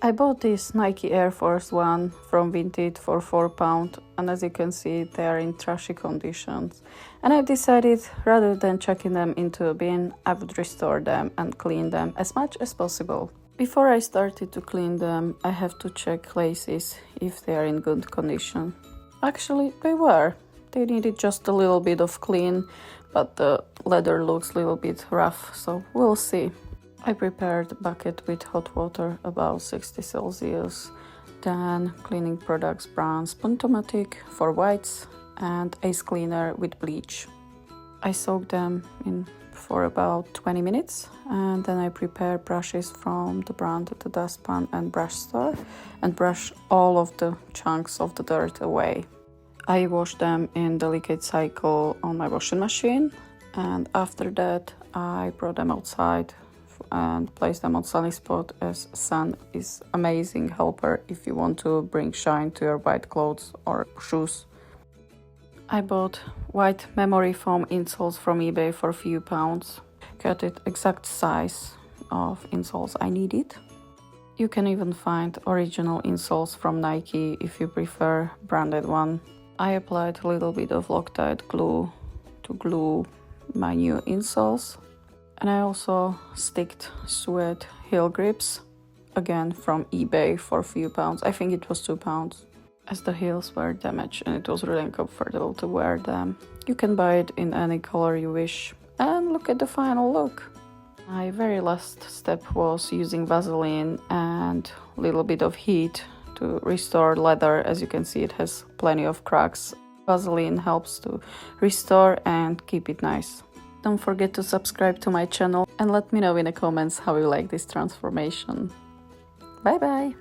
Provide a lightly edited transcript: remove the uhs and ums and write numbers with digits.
I bought this Nike Air Force 1 from Vinted for £4, and as you can see they are in trashy conditions. And I've decided rather than chucking them into a bin, I would restore them and clean them as much as possible. Before I started to clean them, I have to check laces if they are in good condition. Actually, they were. They needed just a little bit of clean, but the leather looks a little bit rough, so we'll see. I prepared a bucket with hot water about 60 Celsius, then cleaning products brands Puntomatic for whites and Ace Cleaner with bleach. I soaked them in for about 20 minutes and then I prepare brushes from the brand TheDustpanAndBrushStore and brush all of the chunks of the dirt away. I wash them in delicate cycle on my washing machine, and after that I brought them outside and place them on sunny spot, as sun is amazing helper if you want to bring shine to your white clothes or shoes. I bought white memory foam insoles from eBay for a few pounds. Cut it exact size of insoles I needed. You can even find original insoles from Nike if you prefer branded one. I applied a little bit of Loctite glue to glue my new insoles. And I also sticked suede heel grips, again from eBay for a few pounds. I think it was £2, as the heels were damaged and it was really uncomfortable to wear them. You can buy it in any color you wish. And look at the final look. My very last step was using Vaseline and a little bit of heat to restore leather. As you can see, it has plenty of cracks. Vaseline helps to restore and keep it nice. Don't forget to subscribe to my channel and let me know in the comments how you like this transformation. Bye bye!